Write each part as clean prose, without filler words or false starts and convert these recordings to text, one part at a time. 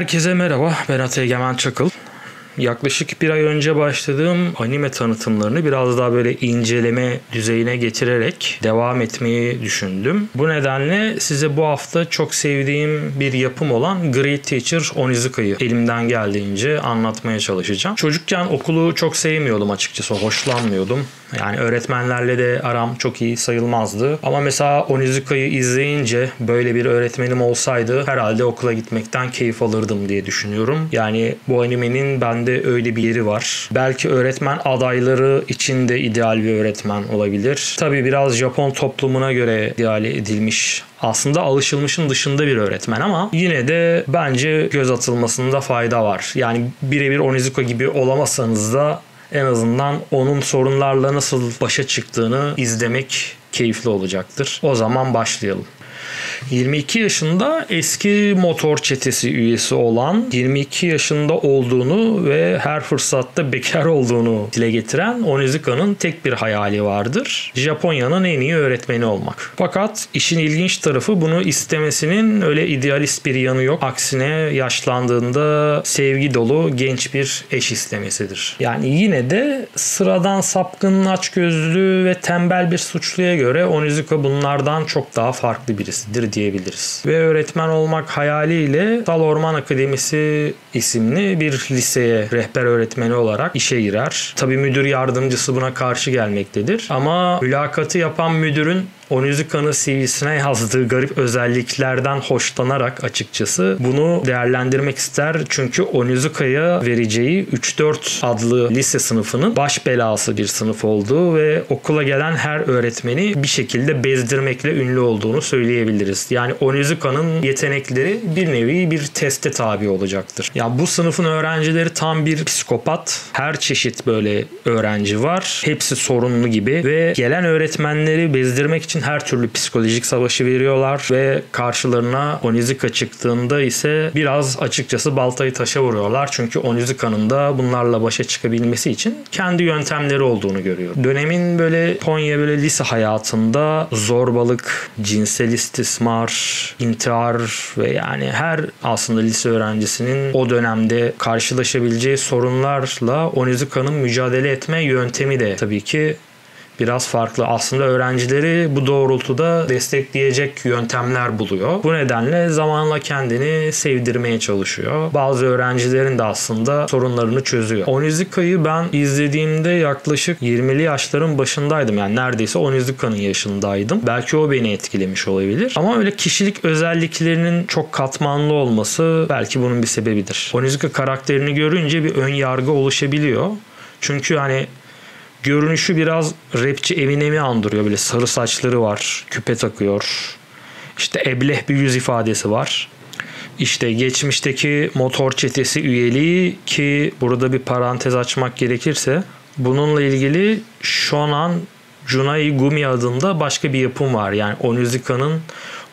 Herkese merhaba, ben Ata Egemen Çakıl. Yaklaşık bir ay önce başladığım anime tanıtımlarını biraz daha böyle inceleme düzeyine getirerek devam etmeyi düşündüm. Bu nedenle size bu hafta çok sevdiğim bir yapım olan Great Teacher Onizuka'yı elimden geldiğince anlatmaya çalışacağım. Çocukken okulu çok sevmiyordum açıkçası, hoşlanmıyordum. Yani öğretmenlerle de aram çok iyi sayılmazdı. Ama mesela Onizuka'yı izleyince böyle bir öğretmenim olsaydı herhalde okula gitmekten keyif alırdım diye düşünüyorum. Yani bu animenin bende öyle bir yeri var. Belki öğretmen adayları için de ideal bir öğretmen olabilir. Tabii biraz Japon toplumuna göre ideal edilmiş, aslında alışılmışın dışında bir öğretmen ama yine de bence göz atılmasında fayda var. Yani birebir Onizuka gibi olamasanız da en azından onun sorunlarla nasıl başa çıktığını izlemek keyifli olacaktır. O zaman başlayalım. 22 yaşında eski motor çetesi üyesi olan, 22 yaşında olduğunu ve her fırsatta bekar olduğunu dile getiren Onizuka'nın tek bir hayali vardır: Japonya'nın en iyi öğretmeni olmak. Fakat işin ilginç tarafı, bunu istemesinin öyle idealist bir yanı yok. Aksine yaşlandığında sevgi dolu genç bir eş istemesidir. Yani yine de sıradan sapkın, açgözlü ve tembel bir suçluya göre Onizuka bunlardan çok daha farklı birisidir diyebiliriz. Ve öğretmen olmak hayaliyle Dal Orman Akademisi isimli bir liseye rehber öğretmeni olarak işe girer. Tabii müdür yardımcısı buna karşı gelmektedir. Ama mülakatı yapan müdürün Onizuka'nın CV'sine yazdığı garip özelliklerden hoşlanarak açıkçası bunu değerlendirmek ister. Çünkü Onizuka'ya vereceği 3-4 adlı lise sınıfının baş belası bir sınıf olduğu ve okula gelen her öğretmeni bir şekilde bezdirmekle ünlü olduğunu söyleyebiliriz. Yani Onizuka'nın yetenekleri bir nevi bir teste tabi olacaktır. Ya bu sınıfın öğrencileri tam bir psikopat. Her çeşit böyle öğrenci var. Hepsi sorunlu gibi ve gelen öğretmenleri bezdirmek için her türlü psikolojik savaşı veriyorlar ve karşılarına Onizuka çıktığında ise biraz açıkçası baltayı taşa vuruyorlar. Çünkü Onizuka'nın da bunlarla başa çıkabilmesi için kendi yöntemleri olduğunu görüyor. Dönemin böyle Japonya böyle lise hayatında zorbalık, cinsel istismar, intihar ve yani her aslında lise öğrencisinin o dönemde karşılaşabileceği sorunlarla Onizuka'nın mücadele etme yöntemi de tabii ki biraz farklı. Aslında öğrencileri bu doğrultuda destekleyecek yöntemler buluyor. Bu nedenle zamanla kendini sevdirmeye çalışıyor. Bazı öğrencilerin de aslında sorunlarını çözüyor. Onizuka'yı ben izlediğimde yaklaşık 20'li yaşların başındaydım. Yani neredeyse Onizuka'nın yaşındaydım. Belki o beni etkilemiş olabilir. Ama öyle kişilik özelliklerinin çok katmanlı olması belki bunun bir sebebidir. Onizuka karakterini görünce bir ön yargı oluşabiliyor. Çünkü hani görünüşü biraz rapçi Eminem'i andırıyor. Böyle sarı saçları var, küpe takıyor. İşte ebleh bir yüz ifadesi var. İşte geçmişteki motor çetesi üyeliği, ki burada bir parantez açmak gerekirse bununla ilgili Shonan Junai Gumi adında başka bir yapım var. Yani Onizuka'nın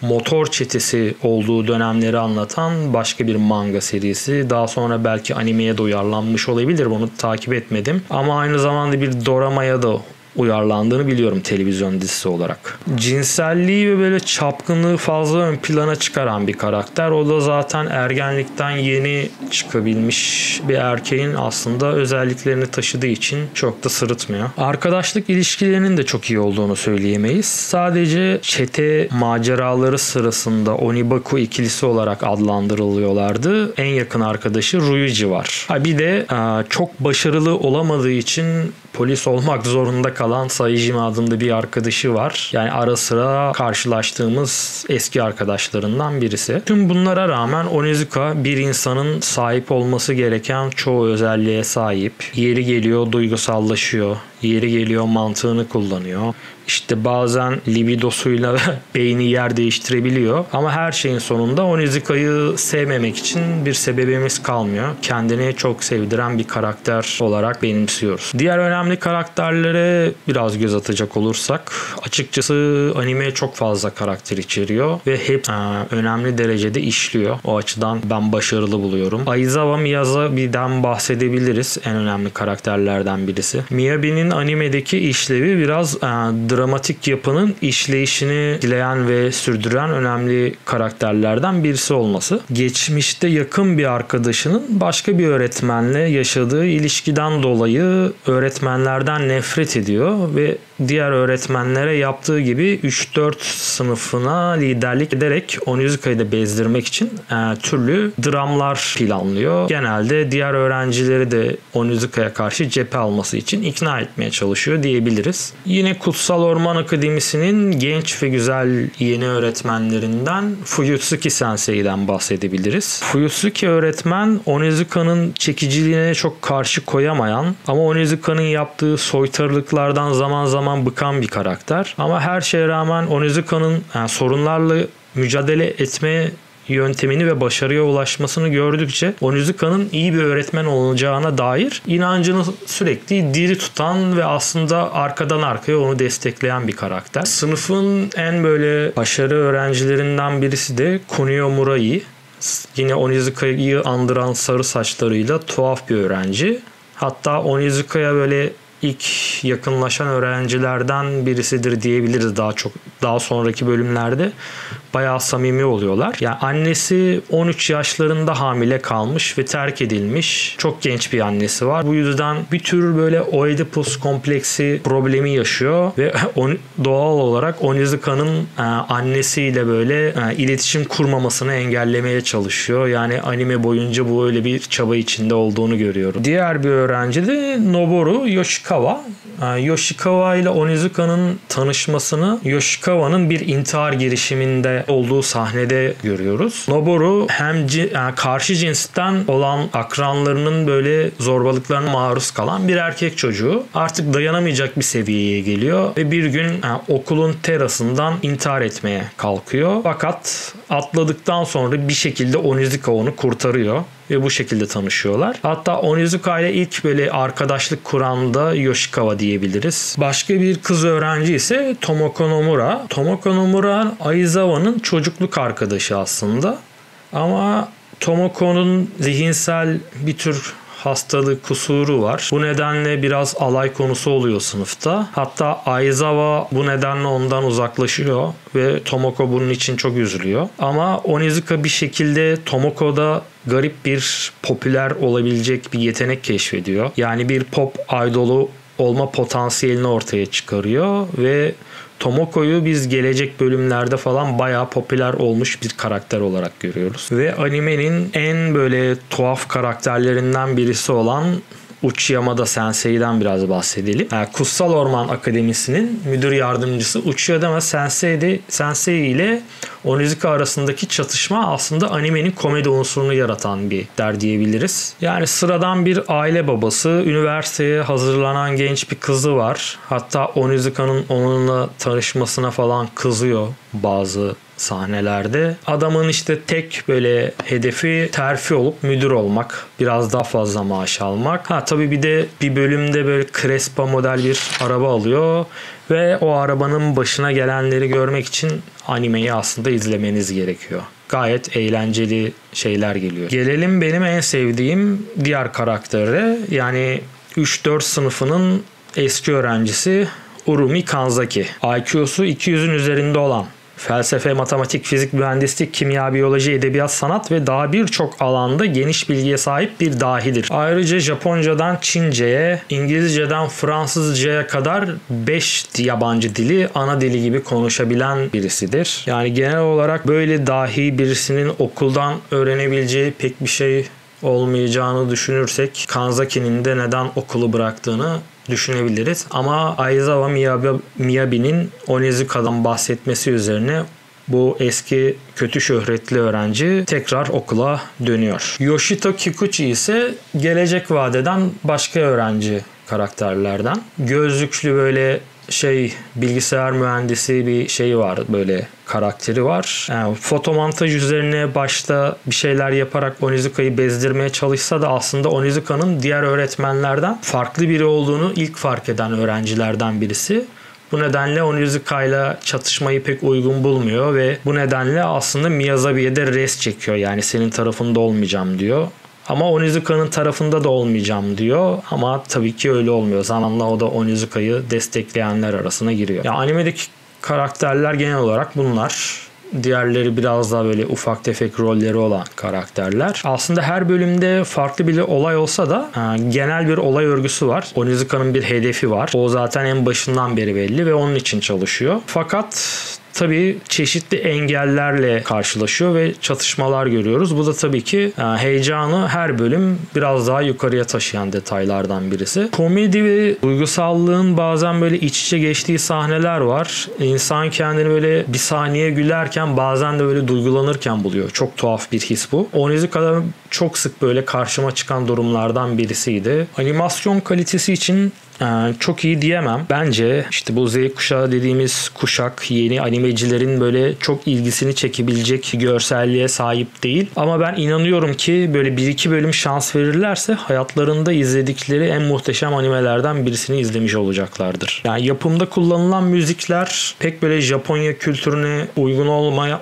motor çetesi olduğu dönemleri anlatan başka bir manga serisi. Daha sonra belki animeye de uyarlanmış olabilir. Bunu takip etmedim. Ama aynı zamanda bir doramaya da uyarlandığını biliyorum televizyon dizisi olarak. Cinselliği ve böyle çapkınlığı fazla ön plana çıkaran bir karakter. O da zaten ergenlikten yeni çıkabilmiş bir erkeğin aslında özelliklerini taşıdığı için çok da sırıtmıyor. Arkadaşlık ilişkilerinin de çok iyi olduğunu söyleyemeyiz. Sadece çete maceraları sırasında Onibaku ikilisi olarak adlandırılıyorlardı. En yakın arkadaşı Ryuji var. Bir de çok başarılı olamadığı için polis olmak zorunda kalan Saijima adında bir arkadaşı var. Yani ara sıra karşılaştığımız eski arkadaşlarından birisi. Tüm bunlara rağmen Onizuka bir insanın sahip olması gereken çoğu özelliğe sahip. Yeri geliyor duygusallaşıyor. Yeri geliyor mantığını kullanıyor. İşte bazen libidosuyla beyni yer değiştirebiliyor. Ama her şeyin sonunda Onizuka'yı sevmemek için bir sebebimiz kalmıyor. Kendini çok sevdiren bir karakter olarak benimsiyoruz. Diğer önemli karakterlere biraz göz atacak olursak, açıkçası anime çok fazla karakter içeriyor ve hep önemli derecede işliyor. O açıdan ben başarılı buluyorum. Aizawa Miyazaki'den bahsedebiliriz. En önemli karakterlerden birisi. Miyabi'nin animedeki işlevi biraz dramatik yapının işleyişini dileyen ve sürdüren önemli karakterlerden birisi olması. Geçmişte yakın bir arkadaşının başka bir öğretmenle yaşadığı ilişkiden dolayı öğretmenlerden nefret ediyor ve diğer öğretmenlere yaptığı gibi 3-4 sınıfına liderlik ederek Onizuka'yı da bezdirmek için türlü dramlar planlıyor. Genelde diğer öğrencileri de Onizuka'ya karşı cephe alması için ikna etmeye çalışıyor diyebiliriz. Yine Kutsal Orman Akademisi'nin genç ve güzel yeni öğretmenlerinden Fuyutsuki Sensei'den bahsedebiliriz. Fuyutsuki öğretmen Onizuka'nın çekiciliğine çok karşı koyamayan ama Onizuka'nın yaptığı soytarılıklardan zaman zaman bıkan bir karakter. Ama her şeye rağmen Onizuka'nın sorunlarla mücadele etme yöntemini ve başarıya ulaşmasını gördükçe Onizuka'nın iyi bir öğretmen olacağına dair inancını sürekli diri tutan ve aslında arkadan arkaya onu destekleyen bir karakter. Sınıfın en böyle başarı öğrencilerinden birisi de Kunio Murai. Yine Onizuka'yı andıran sarı saçlarıyla tuhaf bir öğrenci. Hatta Onizuka'ya böyle ilk yakınlaşan öğrencilerden birisidir diyebiliriz daha sonraki bölümlerde. Bayağı samimi oluyorlar. Yani annesi 13 yaşlarında hamile kalmış ve terk edilmiş. Çok genç bir annesi var. Bu yüzden bir tür böyle Oedipus kompleksi problemi yaşıyor ve doğal olarak Onizuka'nın annesiyle böyle iletişim kurmamasını engellemeye çalışıyor. Yani anime boyunca bu öyle bir çaba içinde olduğunu görüyorum. Diğer bir öğrenci de Noboru Yoshikawa. Yoshikawa ile Onizuka'nın tanışmasını Yoshikawa'nın bir intihar girişiminde olduğu sahnede görüyoruz. Noboru hem karşı cinsten olan akranlarının böyle zorbalıklarına maruz kalan bir erkek çocuğu. Artık dayanamayacak bir seviyeye geliyor ve bir gün okulun terasından intihar etmeye kalkıyor. Fakat atladıktan sonra bir şekilde Onizuka onu kurtarıyor. Ve bu şekilde tanışıyorlar. Hatta Onizuka ile ilk böyle arkadaşlık kuran da Yoshikawa diyebiliriz. Başka bir kız öğrenci ise Tomoko Nomura. Tomoko Nomura Aizawa'nın çocukluk arkadaşı aslında. Ama Tomoko'nun zihinsel bir tür hastalık, kusuru var. Bu nedenle biraz alay konusu oluyor sınıfta. Hatta Aizawa bu nedenle ondan uzaklaşıyor ve Tomoko bunun için çok üzülüyor. Ama Onizuka bir şekilde Tomoko'da garip bir popüler olabilecek bir yetenek keşfediyor. Yani bir pop idolu olma potansiyelini ortaya çıkarıyor ve Tomoko'yu biz gelecek bölümlerde falan bayağı popüler olmuş bir karakter olarak görüyoruz. Ve animenin en böyle tuhaf karakterlerinden birisi olan Uchiyamada Sensei'den biraz bahsedelim. Kutsal Orman Akademisi'nin müdür yardımcısı Uchiyama Sensei ile Onizuka arasındaki çatışma aslında animenin komedi unsurunu yaratan bir diyebiliriz. Yani sıradan bir aile babası, üniversiteye hazırlanan genç bir kızı var. Hatta Onizuka'nın onunla tanışmasına falan kızıyor bazı sahnelerde. Adamın işte tek böyle hedefi terfi olup müdür olmak. Biraz daha fazla maaş almak. Tabii bir de bir bölümde böyle Crespa model bir araba alıyor ve o arabanın başına gelenleri görmek için animeyi aslında izlemeniz gerekiyor. Gayet eğlenceli şeyler geliyor. Gelelim benim en sevdiğim diğer karaktere. Yani 3-4 sınıfının eski öğrencisi Urumi Kanzaki. IQ'su 200'ün üzerinde olan, felsefe, matematik, fizik, mühendislik, kimya, biyoloji, edebiyat, sanat ve daha birçok alanda geniş bilgiye sahip bir dahidir. Ayrıca Japoncadan Çince'ye, İngilizceden Fransızca'ya kadar 5 yabancı dili ana dili gibi konuşabilen birisidir. Yani genel olarak böyle dahi birisinin okuldan öğrenebileceği pek bir şey olmayacağını düşünürsek Kanzaki'nin de neden okulu bıraktığını düşünebiliriz. Ama Aizawa Miyabi'nin Onizuka'dan bahsetmesi üzerine bu eski kötü şöhretli öğrenci tekrar okula dönüyor. Yoshito Kikuchi ise gelecek vadeden başka öğrenci karakterlerden. Gözlüklü böyle bilgisayar mühendisi bir şey var, böyle karakteri var. Yani fotomontaj üzerine başta bir şeyler yaparak Onizuka'yı bezdirmeye çalışsa da aslında Onizuka'nın diğer öğretmenlerden farklı biri olduğunu ilk fark eden öğrencilerden birisi. Bu nedenle Onizuka'yla çatışmayı pek uygun bulmuyor ve bu nedenle aslında Miyazabi'ye de res çekiyor. Yani senin tarafında olmayacağım diyor. Ama Onizuka'nın tarafında da olmayacağım diyor. Ama tabii ki öyle olmuyor. Zamanla o da Onizuka'yı destekleyenler arasına giriyor. Ya animedeki karakterler genel olarak bunlar. Diğerleri biraz daha böyle ufak tefek rolleri olan karakterler. Aslında her bölümde farklı bir olay olsa da genel bir olay örgüsü var. Onizuka'nın bir hedefi var. O zaten en başından beri belli ve onun için çalışıyor. Fakat tabii çeşitli engellerle karşılaşıyor ve çatışmalar görüyoruz. Bu da tabii ki heyecanı her bölüm biraz daha yukarıya taşıyan detaylardan birisi. Komedi ve duygusallığın bazen böyle iç içe geçtiği sahneler var. İnsan kendini böyle bir saniye gülerken bazen de böyle duygulanırken buluyor. Çok tuhaf bir his bu. Onizuka'da çok sık böyle karşıma çıkan durumlardan birisiydi. Animasyon kalitesi için çok iyi diyemem. Bence işte bu Z kuşağı dediğimiz kuşak yeni animecilerin böyle çok ilgisini çekebilecek görselliğe sahip değil. Ama ben inanıyorum ki böyle 1-2 bölüm şans verirlerse hayatlarında izledikleri en muhteşem animelerden birisini izlemiş olacaklardır. Yani yapımda kullanılan müzikler pek böyle Japonya kültürüne uygun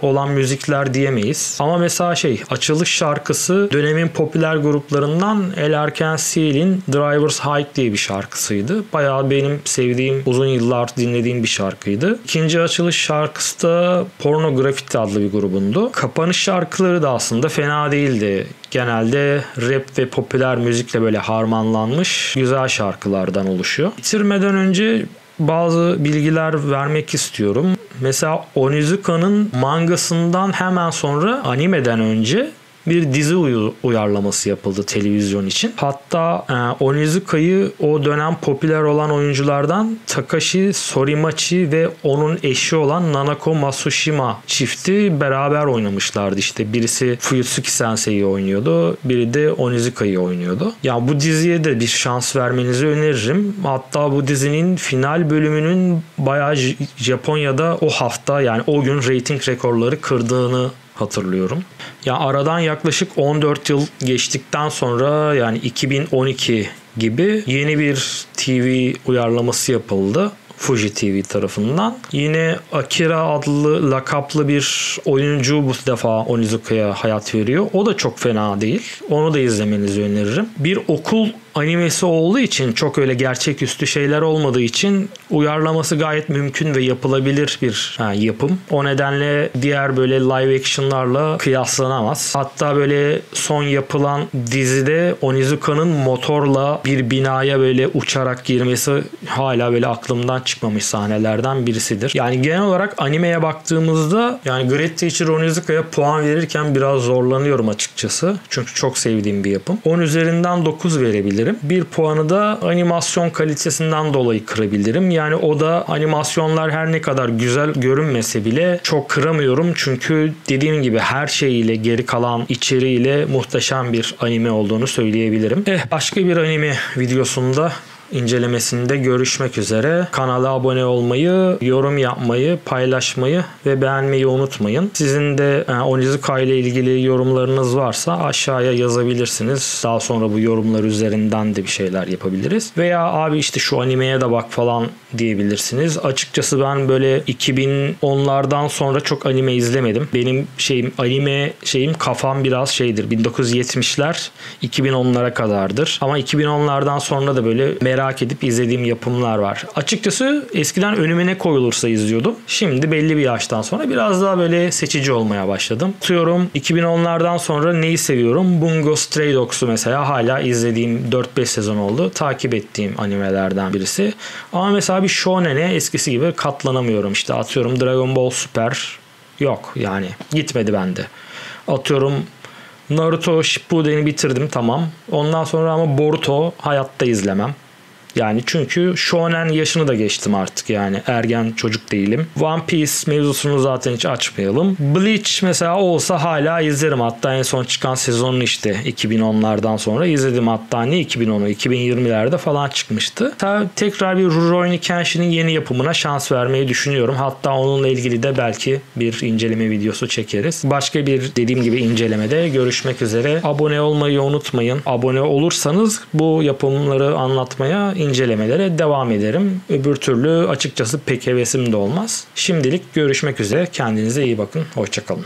olan müzikler diyemeyiz. Ama mesela açılış şarkısı dönemin popüler gruplarından El Arc-en-Ciel'in Driver's Hike diye bir şarkısıydı. Bayağı benim sevdiğim, uzun yıllar dinlediğim bir şarkıydı. İkinci açılış şarkısı da Pornografiti adlı bir grubundu. Kapanış şarkıları da aslında fena değildi. Genelde rap ve popüler müzikle böyle harmanlanmış güzel şarkılardan oluşuyor. Bitirmeden önce bazı bilgiler vermek istiyorum. Mesela Onizuka'nın mangasından hemen sonra animeden önce bir dizi uyarlaması yapıldı televizyon için. Hatta Onizuka'yı o dönem popüler olan oyunculardan Takashi Sorimachi ve onun eşi olan Nanako Matsushima çifti beraber oynamışlardı. İşte birisi Fuyutsuki Sensei'yi oynuyordu, biri de Onizuka'yı oynuyordu. Ya bu diziye de bir şans vermenizi öneririm. Hatta bu dizinin final bölümünün bayağı Japonya'da o hafta yani o gün reyting rekorları kırdığını hatırlıyorum. Ya aradan yaklaşık 14 yıl geçtikten sonra yani 2012 gibi yeni bir TV uyarlaması yapıldı. Fuji TV tarafından. Yine Akira adlı lakaplı bir oyuncu bu defa Onizuka'ya hayat veriyor. O da çok fena değil. Onu da izlemenizi öneririm. Bir okul animesi olduğu için çok öyle gerçeküstü şeyler olmadığı için uyarlaması gayet mümkün ve yapılabilir bir yapım. O nedenle diğer böyle live action'larla kıyaslanamaz. Hatta böyle son yapılan dizide Onizuka'nın motorla bir binaya böyle uçarak girmesi hala böyle aklımdan çıkmamış sahnelerden birisidir. Yani genel olarak animeye baktığımızda yani Great Teacher Onizuka'ya puan verirken biraz zorlanıyorum açıkçası. Çünkü çok sevdiğim bir yapım. 10 üzerinden 9 verebilirim. Bir puanı da animasyon kalitesinden dolayı kırabilirim. Yani o da animasyonlar her ne kadar güzel görünmese bile çok kıramıyorum. Çünkü dediğim gibi her şeyiyle geri kalan içeriğiyle muhteşem bir anime olduğunu söyleyebilirim. Başka bir anime videosunda incelemesinde görüşmek üzere. Kanala abone olmayı, yorum yapmayı, paylaşmayı ve beğenmeyi unutmayın. Sizin de Onizuka ile ilgili yorumlarınız varsa aşağıya yazabilirsiniz. Daha sonra bu yorumlar üzerinden de bir şeyler yapabiliriz. Veya abi işte şu animeye de bak falan diyebilirsiniz. Açıkçası ben böyle 2010'lardan sonra çok anime izlemedim. Benim anime kafam biraz 1970'ler 2010'lara kadardır. Ama 2010'lardan sonra da böyle merak edip izlediğim yapımlar var. Açıkçası eskiden önüme ne koyulursa izliyordum. Şimdi belli bir yaştan sonra biraz daha böyle seçici olmaya başladım. Tutuyorum 2010'lardan sonra neyi seviyorum? Bungo Stray Dogs'u mesela hala izlediğim 4-5 sezon oldu. Takip ettiğim animelerden birisi. Ama mesela bir shonen'e eskisi gibi katlanamıyorum. İşte atıyorum Dragon Ball Super yok yani gitmedi bende. Atıyorum Naruto Shippuden'i bitirdim tamam. Ondan sonra ama Boruto hayatta izlemem. Yani çünkü shonen yaşını da geçtim artık yani ergen çocuk değilim. One Piece mevzusunu zaten hiç açmayalım. Bleach mesela olsa hala izlerim. Hatta en son çıkan sezonunu işte 2010'lardan sonra izledim. Hatta ne 2010'u 2020'lerde falan çıkmıştı. Tekrar bir Rurouni Kenshin'in yeni yapımına şans vermeyi düşünüyorum. Hatta onunla ilgili de belki bir inceleme videosu çekeriz. Başka bir dediğim gibi incelemede görüşmek üzere. Abone olmayı unutmayın. Abone olursanız bu yapımları anlatmaya incelemelere devam ederim. Öbür türlü açıkçası pek hevesim de olmaz. Şimdilik görüşmek üzere. Kendinize iyi bakın. Hoşça kalın.